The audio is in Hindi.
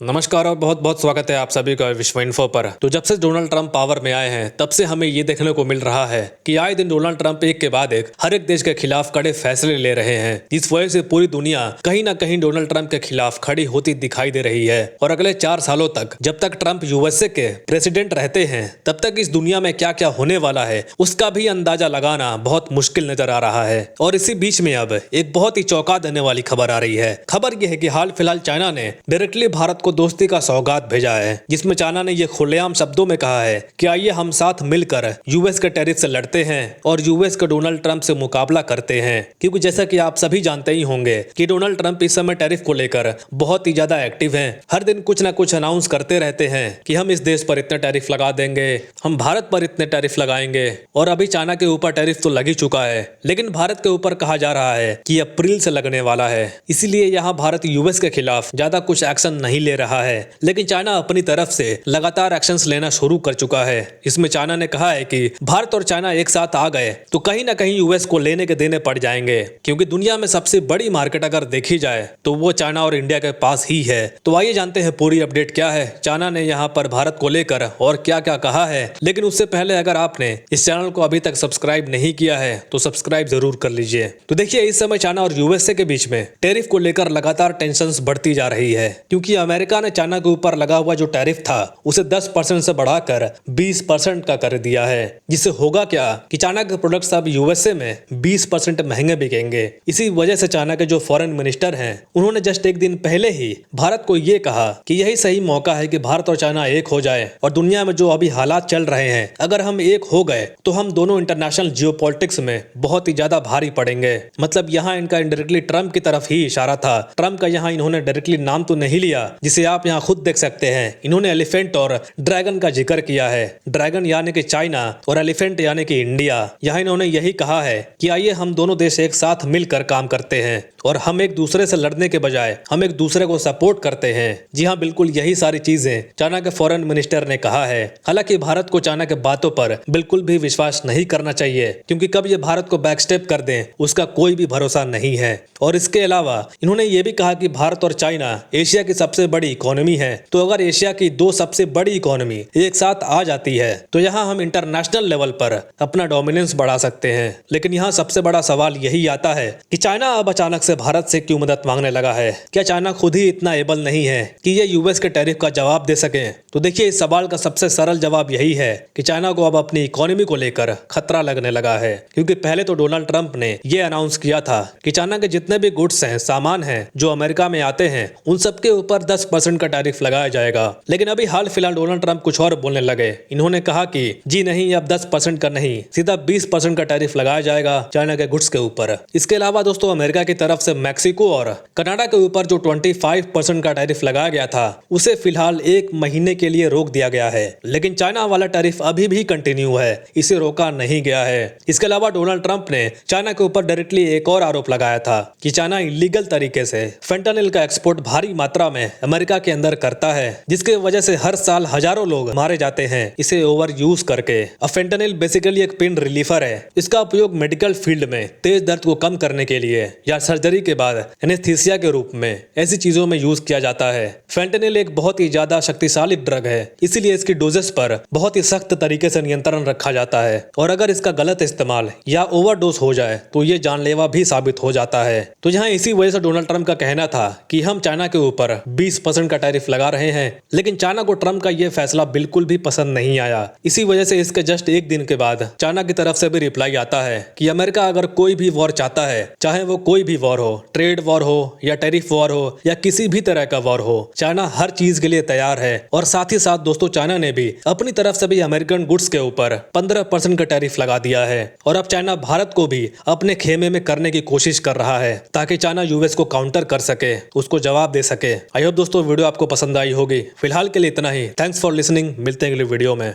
नमस्कार और बहुत बहुत स्वागत है आप सभी का विश्व इन्फो पर। तो जब से डोनाल्ड ट्रंप पावर में आए हैं तब से हमें ये देखने को मिल रहा है कि आए दिन डोनाल्ड ट्रंप एक के बाद एक हर एक देश के खिलाफ कड़े फैसले ले रहे हैं, जिस वजह से पूरी दुनिया कहीं ना कहीं डोनाल्ड ट्रंप के खिलाफ खड़ी होती दिखाई दे रही है। और अगले 4 सालों तक जब तक ट्रंप यूएसए के प्रेसिडेंट रहते हैं तब तक इस दुनिया में क्या क्या होने वाला है उसका भी अंदाजा लगाना बहुत मुश्किल नजर आ रहा है। और इसी बीच में अब एक बहुत ही चौंका देने वाली खबर आ रही है। खबर यह है कि हाल फिलहाल चाइना ने डायरेक्टली भारत को दोस्ती का सौगात भेजा है, जिसमें चाइना ने यह खुलेआम शब्दों में कहा है कि आइए हम साथ मिलकर यूएस के टैरिफ से लड़ते हैं और यूएस के डोनाल्ड ट्रंप से मुकाबला करते हैं। क्योंकि जैसा कि आप सभी जानते ही होंगे कि डोनाल्ड ट्रंप इस समय टैरिफ को लेकर बहुत ही ज्यादा एक्टिव हैं। हर दिन कुछ ना कुछ अनाउंस करते रहते हैं कि हम इस देश पर इतने टैरिफ लगा देंगे, हम भारत पर इतने टैरिफ लगाएंगे। और अभी चाइना के ऊपर टैरिफ तो लग ही चुका है, लेकिन भारत के ऊपर कहा जा रहा है कि अप्रैल से लगने वाला है। इसीलिए यहाँ भारत यूएस के खिलाफ ज्यादा कुछ एक्शन नहीं ले रहा है, लेकिन चाइना अपनी तरफ से लगातार एक्शंस लेना शुरू कर चुका है। इसमें चाइना ने कहा है कि भारत और चाइना एक साथ आ गए तो कहीं ना कहीं यूएस को लेने के देने पड़ जाएंगे, क्योंकि दुनिया में सबसे बड़ी मार्केट अगर देखी जाए तो वो चाइना और इंडिया के पास ही है। तो आइए जानते हैं पूरी अपडेट क्या है, चाइना ने यहाँ पर भारत को लेकर और क्या क्या कहा है। लेकिन उससे पहले अगर आपने इस चैनल को अभी तक सब्सक्राइब नहीं किया है तो सब्सक्राइब जरूर कर लीजिए। तो देखिए, इस समय चाइना और यूएसए के बीच में टैरिफ को लेकर लगातार टेंशंस बढ़ती जा रही है, क्योंकि अमेरिका ने चाइना के ऊपर लगा हुआ जो टैरिफ था उसे 10% से बढ़ाकर 20% का कर दिया है। जिससे होगा क्या कि चाइना के प्रोडक्ट्स अब यूएसए में 20% महंगे बिकेंगे। इसी वजह से चाइना के जो फॉरेन मिनिस्टर हैं उन्होंने जस्ट एक दिन पहले ही भारत को ये कहा कि यही सही मौका है कि भारत और चाइना एक हो जाए। और दुनिया में जो अभी हालात चल रहे हैं, अगर हम एक हो गए तो हम दोनों इंटरनेशनल जियोपॉलिटिक्स में बहुत ही ज्यादा भारी पड़ेंगे। मतलब यहाँ इनका इनडायरेक्टली ट्रंप की तरफ ही इशारा था। ट्रंप का यहाँ इन्होंने डायरेक्टली नाम तो नहीं लिया, जिसे आप यहाँ खुद देख सकते हैं। इन्होंने एलिफेंट और ड्रैगन का जिक्र किया है। ड्रैगन यानी कि चाइना और एलिफेंट यानी कि इंडिया। यहाँ इन्होंने यही कहा है कि आइए हम दोनों देश एक साथ मिलकर काम करते हैं और हम एक दूसरे से लड़ने के बजाय हम एक दूसरे को सपोर्ट करते हैं। जी हाँ, बिल्कुल यही सारी चीजें चाइना के फॉरेन मिनिस्टर ने कहा है। हालांकि भारत को चाइना के बातों पर बिल्कुल भी विश्वास नहीं करना चाहिए, क्योंकि कब ये भारत को बैकस्टेप कर दें उसका कोई भी भरोसा नहीं है। और इसके अलावा इन्होंने ये भी कहा कि भारत और चाइना एशिया की सबसे बड़ी इकोनॉमी है, तो अगर एशिया की दो सबसे बड़ी इकोनॉमी एक साथ आ जाती है तो यहाँ हम इंटरनेशनल लेवल पर अपना डोमिनेंस बढ़ा सकते हैं। लेकिन यहाँ सबसे बड़ा सवाल यही आता है कि चाइना अब अचानक से भारत से क्यों मदद मांगने लगा है। क्या चाइना खुद ही इतना एबल नहीं है कि ये यूएस के टैरिफ का जवाब दे सके? तो देखिए, इस सवाल का सबसे सरल जवाब यही है कि चाइना को अब अपनी इकोनॉमी को लेकर खतरा लगने लगा है। क्योंकि पहले तो डोनाल्ड ट्रंप ने यह अनाउंस किया था कि चाइना के जितने भी गुड्स हैं, सामान हैं जो अमेरिका में आते हैं, उन सबके ऊपर 10% का टैरिफ लगाया जाएगा। लेकिन अभी हाल फिलहाल डोनाल्ड ट्रंप कुछ और बोलने लगे। इन्होंने कहा कि जी नहीं, अब 10% का नहीं, सीधा 20% का टैरिफ लगाया जाएगा चाइना के गुड्स के ऊपर। इसके अलावा दोस्तों, अमेरिका की तरफ से मैक्सिको और कनाडा के ऊपर जो 25% का टैरिफ लगाया गया था उसे फिलहाल 1 महीने के लिए रोक दिया गया है। लेकिन चाइना वाला टैरिफ अभी भी कंटिन्यू है, इसे रोका नहीं गया है। इसके अलावा डोनाल्ड ट्रंप ने चाइना के ऊपर डायरेक्टली एक और आरोप लगाया था कि चाइना इलीगल तरीके से फेंटानिल का एक्सपोर्ट भारी मात्रा में अमेरिका के अंदर करता है, जिसके वजह से हर साल हजारों लोग मारे जाते हैं इसे ओवर यूज करके। अब फेंटानिल बेसिकली एक पेन रिलीफर है। इसका उपयोग मेडिकल फील्ड में तेज दर्द को कम करने के लिए या सर्जरी के बाद एनेस्थीसिया के रूप में ऐसी चीजों में यूज किया जाता है। फेंटानिल एक बहुत ही ज्यादा शक्तिशाली ड्रग है, इसीलिए इसकी डोजेस पर बहुत ही सख्त तरीके से नियंत्रण रखा जाता है। और अगर इसका गलत इस्तेमाल या ओवरडोज हो जाए तो ये जानलेवा भी साबित हो जाता है। तो यहाँ इसी वजह से डोनाल्ड ट्रंप का कहना था कि हम चाइना के ऊपर 20% का टैरिफ लगा रहे हैं। लेकिन चाइना को ट्रंप का यह फैसला बिल्कुल भी पसंद नहीं आया। इसी वजह से इसके जस्ट एक दिन के बाद चाइना की तरफ से भी रिप्लाई आता है कि अमेरिका अगर कोई भी वॉर चाहता है, चाहे वो कोई भी वॉर हो, ट्रेड वॉर हो या टैरिफ वॉर हो या किसी भी तरह का वॉर हो, चाइना हर चीज के लिए तैयार है। और साथ ही साथ दोस्तों, चाइना ने भी अपनी तरफ से भी अमेरिकन गुड्स के ऊपर 15% का टैरिफ लगा दिया है। और अब चाइना भारत को भी अपने खेमे में करने की कोशिश कर रहा है ताकि चाइना यूएस को काउंटर कर सके, उसको जवाब दे सके। आई होप दोस्तों वीडियो आपको पसंद आई होगी। फिलहाल के लिए इतना ही। Thanks for listening. मिलते हैं अगले वीडियो में।